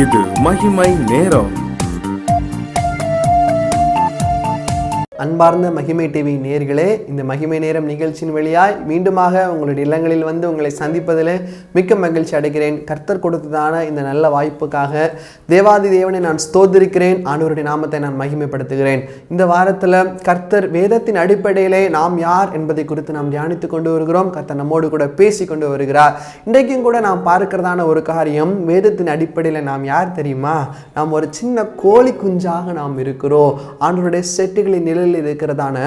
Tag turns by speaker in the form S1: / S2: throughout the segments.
S1: இது மகிமை நேரம்.
S2: அன்பார்ந்த மகிமை டிவி நேயர்களே, இந்த மகிமை நேரம் நிகழ்ச்சியின் வழியாய் மீண்டுமாக உங்களுடைய இல்லங்களில் வந்து உங்களை சந்திப்பதில் மிக்க மகிழ்ச்சி அடைகிறேன். கர்த்தர் கொடுத்ததான இந்த நல்ல வாய்ப்புக்காக தேவாதி தேவனை நான் ஸ்தோத்திரிக்கிறேன். ஆண்டவருடைய நாமத்தை நான் மகிமைப்படுத்துகிறேன். இந்த வாரத்தில் கர்த்தர் வேதத்தின் அடிப்படையிலே நாம் யார் என்பதை குறித்து நாம் தியானித்து கொண்டு வருகிறோம். கர்த்தர் நம்மோடு கூட பேசி கொண்டு வருகிறார். இன்றைக்கும் கூட நாம் பார்க்கிறதான ஒரு காரியம், வேதத்தின் அடிப்படையில் நாம் யார் தெரியுமா? நாம் ஒரு சின்ன கோழி குஞ்சாக நாம் இருக்கிறோம். ஆண்டவருடைய செட்டுகளின் நிலையில் இருக்கிறதான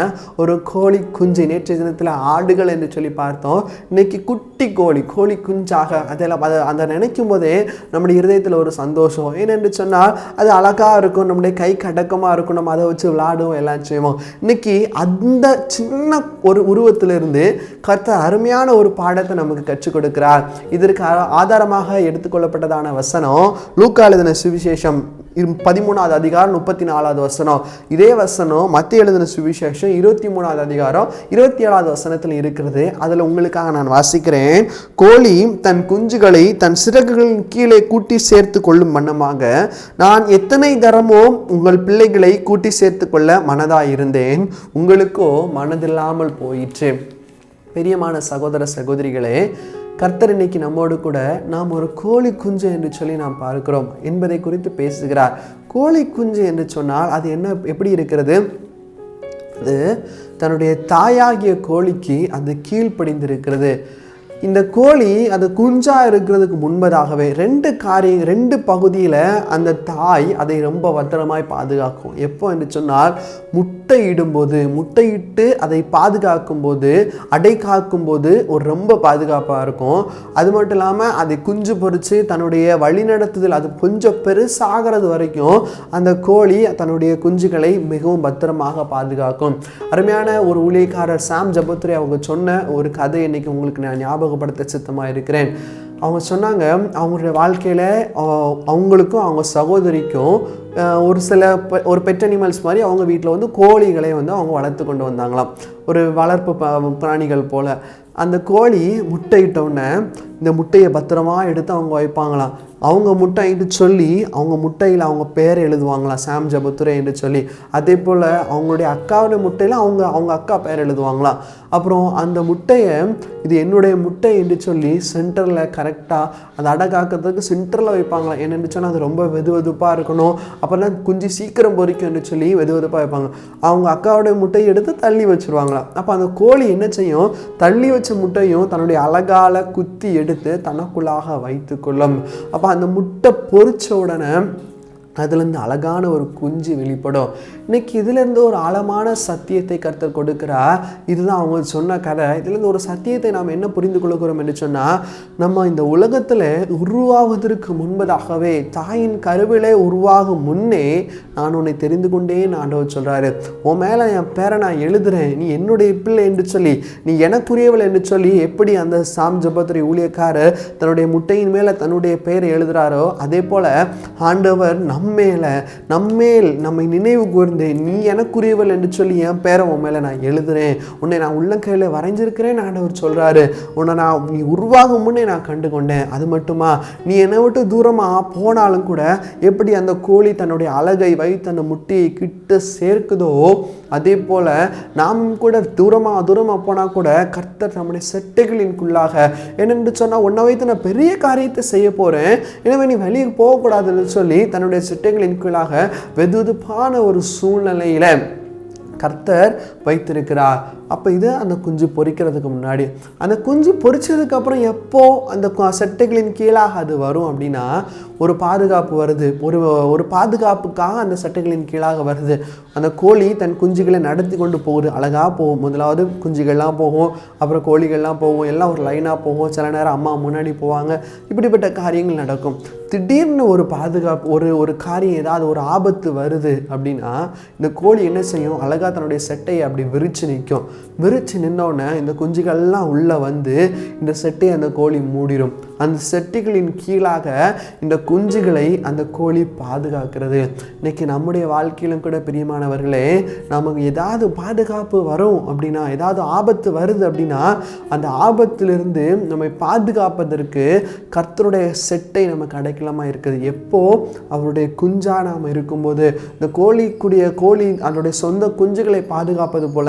S2: ஒரு கோழி குஞ்சு. நேற்றைய தினத்தில் ஆடுகள் என்று சொல்லி பார்த்தோம். இன்னைக்கு குட்டி கோழி குஞ்சாக அதெல்லாம் அதை நினைக்கும் போதே நம்முடைய இருதயத்தில் ஒரு சந்தோஷம். ஏனென்று சொன்னால் அது அழகாக இருக்கும், நம்முடைய கை கடக்கமாக இருக்கும், நம்ம அதை வச்சு விளையாடுவோம், எல்லாம் செய்வோம். இன்னைக்கு அந்த சின்ன ஒரு உருவத்திலிருந்து கர்த்தர் அருமையான ஒரு பாடத்தை நமக்கு கற்றுக் கொடுக்கிறார். இதற்கு ஆதாரமாக எடுத்துக்கொள்ளப்பட்டதான வசனம் லூக்கா எழுதின சுவிசேஷம் 13வது அதிகாரம் 34வது வசனம். இதே வசனம் மத்தேயு எழுதின சுவிசேஷம் 23வது அதிகாரம் 27வது வசனத்தில் இருக்கிறது. அதில் உங்களுக்காக நான் வாசிக்கிறேன். கோழி தன் குஞ்சுகளை தன் சிறகுகளின் கீழே கூட்டி சேர்த்து கொள்ளும் வண்ணமாக நான் எத்தனை தரமோ உங்கள் பிள்ளைகளை கூட்டி சேர்த்து கொள்ள மனதாயிருந்தேன், உங்களுக்கோ மனதில்லாமல் போயிற்று. பெரியமான சகோதர சகோதரிகளே, கர்த்தர் இன்னைக்கு நம்மோடு கூட நாம் ஒரு கோழி குஞ்சு என்று சொல்லி நாம் பார்க்கிறோம் என்பதை குறித்து பேசுகிறார். கோழி குஞ்சு என்று சொன்னால் அது எப்படி இருக்கிறது? அது தன்னுடைய தாயாகிய கோழிக்கு அது கீழ்ப்படிந்திருக்கிறது. இந்த கோழி அது குஞ்சா இருக்கிறதுக்கு முன்பதாகவே ரெண்டு பகுதியில் அந்த தாய் அதை ரொம்ப பத்திரமாய் பாதுகாக்கும். எப்போ என்று சொன்னால் முட்டையிட்டு அதை பாதுகாக்கும் போது, அடை காக்கும் போது ஒரு ரொம்ப பாதுகாப்பாக இருக்கும். அது மட்டும் இல்லாமல் அதை குஞ்சு பொறிச்சு தன்னுடைய வழிநடத்துதல் அது கொஞ்சம் பெருசாகிறது வரைக்கும் அந்த கோழி தன்னுடைய குஞ்சுகளை மிகவும் பத்திரமாக பாதுகாக்கும். அருமையான ஒரு ஊழியக்காரர் சாம் ஜபத்ரி அவங்க சொன்ன ஒரு கதை இன்னைக்கு உங்களுக்கு நான் ஞாபகப்படுத்த சித்தமாக இருக்கிறேன். அவங்க சொன்னாங்க, அவங்களுடைய வாழ்க்கையில் அவங்களுக்கும் அவங்க சகோதரிக்கும் ஒரு பெட் அனிமல்ஸ் மாதிரி அவங்க வீட்டில் வந்து கோழிகளை வந்து அவங்க வளர்த்து கொண்டு வந்தாங்களாம். ஒரு வளர்ப்பு பிராணிகள் போல். அந்த கோழி முட்டையிட்டோடனே இந்த முட்டையை பத்திரமா எடுத்து அவங்க வைப்பாங்களாம். அவங்க முட்டையிட்டு சொல்லி அவங்க முட்டையில் அவங்க பேரை எழுதுவாங்களாம், சாம் ஜபத்துரை என்று சொல்லி. அதே போல் அவங்களுடைய அக்காவுடைய முட்டையில் அவங்க அக்கா பேர் எழுதுவாங்களாம். அப்புறம் அந்த முட்டையை இது என்னுடைய முட்டை என்று சொல்லி சென்டரில் கரெக்டாக அதை அடகாக்கிறதுக்கு சென்டரில் வைப்பாங்களாம். என்னென்னு சொன்னால் அது ரொம்ப வெதுவெதுப்பாக இருக்கணும், அப்போல்லாம் குஞ்சு சீக்கிரம் பொறிக்கும் என்று சொல்லி வெதுவெதுப்பாக வைப்பாங்க. அவங்க அக்காவுடைய முட்டையை எடுத்து தள்ளி வச்சுருவாங்களாம். அப்போ அந்த கோழி என்ன செய்யும்? தள்ளி வச்ச முட்டையும் தன்னுடைய அழகால குத்தி எடுத்து தனக்குள்ளாக வைத்து கொள்ளும். அப்போ அந்த முட்டை பொறிச்ச உடனே அதுலேருந்து அழகான ஒரு குஞ்சு வெளிப்படும். இன்னைக்கு இதுலேருந்து ஒரு ஆழமான சத்தியத்தை கர்த்தர் கொடுக்கிறார். இதுதான் அவங்க சொன்ன கதை. இதுலேருந்து ஒரு சத்தியத்தை நாம் என்ன புரிந்து கொள்கிறோம் என்று சொன்னால், நம்ம இந்த உலகத்தில் உருவாவதற்கு முன்பதாகவே, தாயின் கருவிலே உருவாகும் முன்னே நான் உன்னை தெரிந்து கொண்டேன் ஆண்டவர் சொல்கிறாரு. உன் மேலே என் பேரை நான் எழுதுகிறேன், நீ என்னுடைய பிள்ளை என்று சொல்லி, நீ எனக்குரியவள் என்று சொல்லி எப்படி அந்த சாம் ஜபத்ரி ஊழியக்காரர் தன்னுடைய முட்டையின் மேலே தன்னுடைய பெயரை எழுதுகிறாரோ, அதே போல் ஆண்டவர் நம்மேல் நம்மை நினைவு கூர்ந்து நீ எனக்குரியவள் என்று சொல்லி என் பேரை உன் மேலே நான் எழுதுறேன், உன்னை நான் உள்ளங்கையில் வரைஞ்சிருக்கிறேன் ஆண்டவர் சொல்கிறாரு. நீ உருவாகும் முன்னே நான் கண்டு கொண்டேன். அது மட்டுமா, நீ என்னை விட்டு தூரமாக போனாலும் கூட எப்படி அந்த கோழி தன்னுடைய அழகை வைத்து அந்த முட்டையை கிட்ட சேர்க்குதோ, அதே போல் நாம் கூட தூரமாக போனால் கூட கர்த்தர் நம்முடைய செட்டைகளின்குள்ளாக என்னென்று சொன்னால், உன்னை வைத்து நான் பெரிய காரியத்தை செய்ய போகிறேன், எனவே நீ வெளியே போகக்கூடாதுன்னு சொல்லி தன்னுடைய செட்டைகளின் கீழாக வெதுவெதுப்பான ஒரு சூழ்நிலையில் கர்த்தர் வைத்திருக்கிறார். அப்போ இது அந்த குஞ்சு பொறிக்கிறதுக்கு முன்னாடி. அந்த குஞ்சு பொறிச்சதுக்கப்புறம் எப்போ அந்த சட்டைகளின் கீழாக அது வரும் அப்படின்னா, ஒரு பாதுகாப்பு வருது. ஒரு பாதுகாப்புக்காக அந்த சட்டைகளின் கீழாக வருது. அந்த கோழி தன் குஞ்சுகளை நடத்தி கொண்டு போகுது. அழகாக போகும். முதலாவது குஞ்சுகள்லாம் போகும், அப்புறம் கோழிகள்லாம் போகும், எல்லாம் ஒரு லைனாக போகும். சில நேரம் அம்மா முன்னாடி போவாங்க. இப்படிப்பட்ட காரியங்கள் நடக்கும். திடீர்னு ஒரு பாதுகாப்பு ஒரு காரியம், ஏதாவது ஒரு ஆபத்து வருது அப்படின்னா இந்த கோழி என்ன செய்யும்? அழகாக தன்னுடைய செட்டையை அப்படி விரிச்சு நிற்கும். விரிச்சு நின்னோடனே இந்த குஞ்சுகள்லாம் உள்ளே வந்து இந்த செட்டையை அந்த கோழி மூடிடும். அந்த செட்டிகளின் கீழாக இந்த குஞ்சுகளை அந்த கோழி பாதுகாக்கிறது. இன்னைக்கு நம்முடைய வாழ்க்கையிலும் கூட பிரியமானவர்களே, நமக்கு ஏதாவது பாதுகாப்பு வரும் அப்படின்னா, ஏதாவது ஆபத்து வருது அப்படின்னா, அந்த ஆபத்திலிருந்து நம்மை பாதுகாப்பதற்கு கர்த்தருடைய செட்டை நமக்கு அடைக்கலமா இருக்குது. எப்போ அவருடைய குஞ்சா நாம் இருக்கும்போது, இந்த கோழி அதனுடைய சொந்த குஞ்சுகளை பாதுகாப்பது போல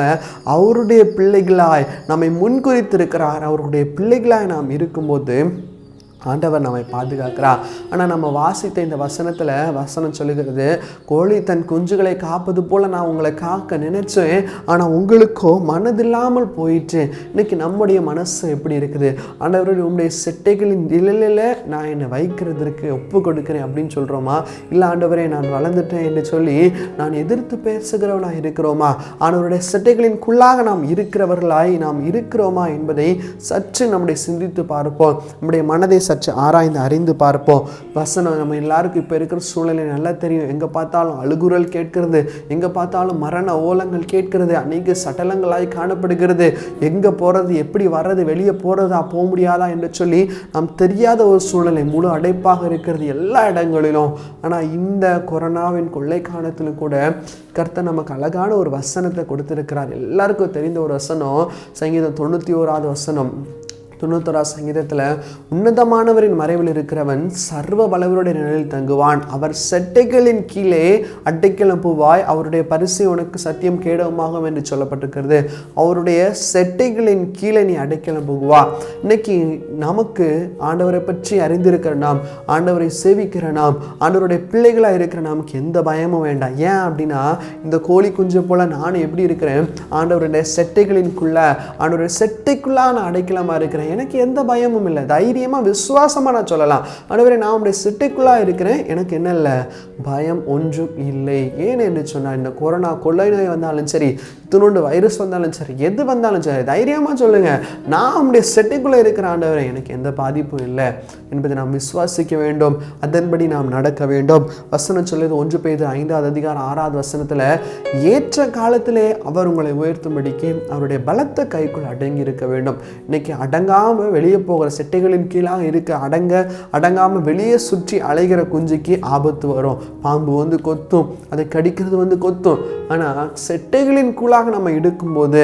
S2: அவருடைய பிள்ளைகளாய் நம்மை முன்குறித்திருக்கிறார். அவருடைய பிள்ளைகளாய் நாம் இருக்கும்போது ஆண்டவர் நம்மை பாதுகாக்கிறார். ஆனால் நம்ம வாசித்த இந்த வசனம் சொல்லுகிறது, கோழி தன் குஞ்சுகளை காப்பது போல நான் உங்களை காக்க நினைச்சேன், ஆனால் உங்களுக்கோ மனதில்லாமல் போயிட்டு. இன்னைக்கு நம்முடைய மனசு எப்படி இருக்குது? ஆண்டவர் உங்களுடைய செட்டைகளின் நிழலில் நான் என்னை வைக்கிறதுக்கு ஒப்பு கொடுக்கிறேன் அப்படின்னு சொல்கிறோமா? இல்லை ஆண்டவரே நான் வளர்ந்துட்டேன் என்று சொல்லி நான் எதிர்த்து பேசுகிறவனாக இருக்கிறோமா? ஆண்டவருடைய செட்டைகளின்குள்ளாக நாம் இருக்கிறவர்களாய் நாம் இருக்கிறோமா என்பதை சற்று நம்முடைய சிந்தித்து பார்ப்போம். நம்முடைய மனதை சற்று ஆராய்ந்து அறிந்து பார்ப்போம். வசனம் நம்ம எல்லாருக்கும் இப்போ இருக்கிற சூழ்நிலை நல்லா தெரியும். எங்கே பார்த்தாலும் அழுகுரல் கேட்கிறது, எங்கே பார்த்தாலும் மரண ஓலங்கள் கேட்கிறது, அநேக சடலங்களாய் காணப்படுகிறது. எங்கே போகிறது, எப்படி வர்றது, வெளியே போகிறதா போக முடியாதா என்று சொல்லி நாம் தெரியாத ஒரு சூழ்நிலை, முழு அடைப்பாக இருக்கிறது எல்லா இடங்களிலும். ஆனால் இந்த கொரோனாவின் கொள்ளை காலத்திலும் கூட கர்த்தர் நமக்கு அழகான ஒரு வசனத்தை கொடுத்திருக்கிறார். எல்லாருக்கும் தெரிந்த ஒரு வசனம், சங்கீதம் 91 வசனம். 91 சங்கீதத்தில், உன்னதமானவரின் மறைவில் இருக்கிறவன் சர்வ வல்லவருடைய நிழலில் தங்குவான், அவர் செட்டைகளின் கீழே அடைக்கலம் பூவாய், அவருடைய பரிசு உனக்கு சத்தியம் கேடவுமாகும் என்று சொல்லப்பட்டிருக்கிறது. அவருடைய செட்டைகளின் கீழே நீ அடைக்கலம் புகுவா. இன்னைக்கு நமக்கு ஆண்டவரை பற்றி அறிந்திருக்கிற நாம், ஆண்டவரை சேவிக்கிற நாம், ஆண்டவருடைய பிள்ளைகளாக இருக்கிற நமக்கு எந்த பயமும் வேண்டாம். ஏன் அப்படின்னா, இந்த கோழி குஞ்சு போல நானும் எப்படி இருக்கிறேன், ஆண்டவருடைய செட்டைகளின்குள்ள, ஆண்டவருடைய செட்டைக்குள்ளா நான் அடைக்கலமா இருக்கிறேன். எனக்கு எந்த பயமும் இல்லை. தைரியமாக விசுவாசமாக நான் சொல்லலாம், ஆண்டவரே நான் உடைய சிட்டைக்குள்ளாக இருக்கிறேன், எனக்கு என்ன இல்லை, பயம் ஒன்றும் இல்லை. ஏன் என்று சொன்னால், இந்த கொரோனா கொள்ளை நோய் வந்தாலும் சரி, இத்தினோண்டு வைரஸ் வந்தாலும் சரி, எது வந்தாலும் சரி, தைரியமாக சொல்லுங்கள், நான் உடைய சிட்டைக்குள்ளே இருக்கிற ஆண்டவரே எனக்கு எந்த பாதிப்பும் இல்லை என்பதை நாம் விசுவாசிக்க வேண்டும். அதன்படி நாம் நடக்க வேண்டும். வசனம் சொல்லுது 1 பேதுரு 5:6 ஏற்ற காலத்திலே அவர் உங்களை உயர்த்தும்படிக்கு அவருடைய பலத்த கைக்குள் அடங்கி இருக்க வேண்டும். இன்னைக்கு அடங்காமல் வெளியே போகிற செட்டைகளின் கீழாக இருக்க அடங்காமல் வெளியே சுற்றி அலைகிற குஞ்சுக்கு ஆபத்து வரும். பாம்பு வந்து கொத்தும், அதை கடிக்கிறது வந்து கொத்தும். ஆனால் செட்டைகளின் கூழாக நம்ம எடுக்கும்போது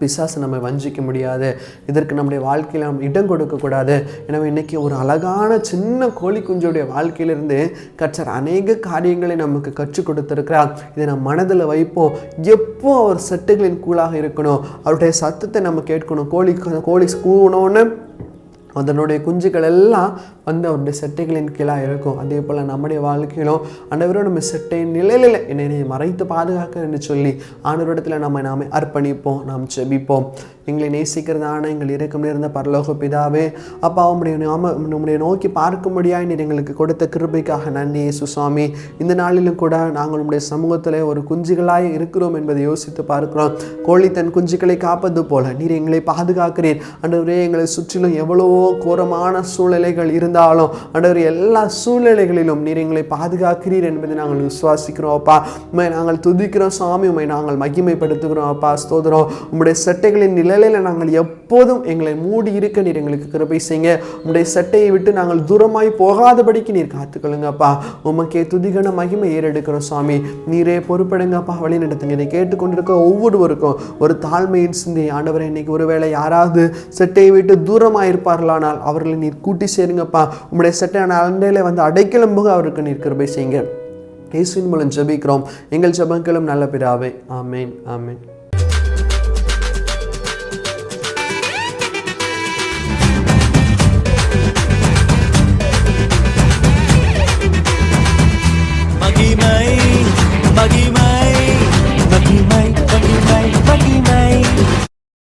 S2: பிசாசு நம்ம வஞ்சிக்க முடியாது. இதற்கு நம்முடைய வாழ்க்கையில் நம்ம இடம் கொடுக்கக்கூடாது. எனவே இன்றைக்கி ஒரு அழகான சின்ன கோழி குஞ்சுடைய வாழ்க்கையிலிருந்து கர்த்தர் அநேக காரியங்களை நமக்கு கற்றுக் கொடுத்திருக்கிறார். இதை நம்ம மனதில் வைப்போம். எப்போ அவர் செட்டுகளின் கூழாக இருக்கணும், அவருடைய சத்தத்தை நம்ம கேட்கணும். கோழி கூனோன்னு அதனுடைய குஞ்சுகள் எல்லாம் வந்து அவருடைய செட்டைகளின் கீழாக இருக்கும். அதே போல் நம்முடைய வாழ்க்கையிலும் ஆண்டவரோட நம்ம செட்டையின் நிலையில் என்னை மறைத்து பாதுகாக்க என்று சொல்லி ஆண்டவரிடத்தில் நாமே அர்ப்பணிப்போம். நாம் செபிப்போம். எங்களை நேசிக்கிறதான எங்கள் இரக்கம் நிறைந்த பரலோக பிதாவே, அப்பா நம்முடைய நோக்கி பார்க்கும்படியாக நீர் எங்களுக்கு கொடுத்த கிருபைக்காக நன்றி இயேசு சுவாமி. இந்த நாளிலும் கூட நாங்கள் உங்களுடைய சமூகத்தில் ஒரு குஞ்சுகளாய் இருக்கிறோம் என்பதை யோசித்து பார்க்கிறோம். கோழி தன் குஞ்சுகளை காப்பது போல நீர் எங்களை பாதுகாக்கிறீர். ஆண்டவரே, எங்களை சுற்றிலும் எவ்வளவோ கோரமான சூழ்நிலைகள் இருந்தாலும் ஆண்டவர் எல்லா சூழ்நிலைகளிலும் நீர் எங்களை பாதுகாக்கிறீர் என்பதை நாங்கள் விசுவாசிக்கிறோம். அப்பா, உண்மை நாங்கள் துதிக்கிறோம் சுவாமி, உண்மை நாங்கள் மகிமைப்படுத்துகிறோம். அப்பா ஸ்தோத்திரம். உங்களுடைய சட்டைகளின் நிலையில நாங்கள் எப்போதும் எங்களை மூடி இருக்க நீர் எங்களுக்கு கிருபை செய்யுங்க. உங்களுடைய சட்டையை விட்டு நாங்கள் தூரமாய் போகாதபடிக்கு நீர் காத்துக்கொள்ளுங்கப்பா. உமக்கே துதிகன மகிமை ஏறெடுக்கிறோம் சுவாமி. நீரே பொறுப்படுங்கப்பா, வழி நடத்துங்க. இதை கேட்டுக்கொண்டிருக்க ஒவ்வொருவருக்கும் ஒரு தாழ்மையின் சிந்தை ஆண்டவரை, இன்னைக்கு ஒருவேளை யாராவது சட்டையை விட்டு தூரமாக இருப்பார்களானால் அவர்களை நீர் கூட்டி சேருங்கப்பா. உங்களுடைய சட்டையான அண்டையில வந்து அடைக்கலம்புக அவருக்கு நீர் கிருபை செய்யுங்க. இயேசுவின் மூலம் ஜெபிக்கிறோம் எங்கள் ஜெபங்களும் நல்ல பிதாவே. ஆமென், ஆமென்.
S3: மகிமை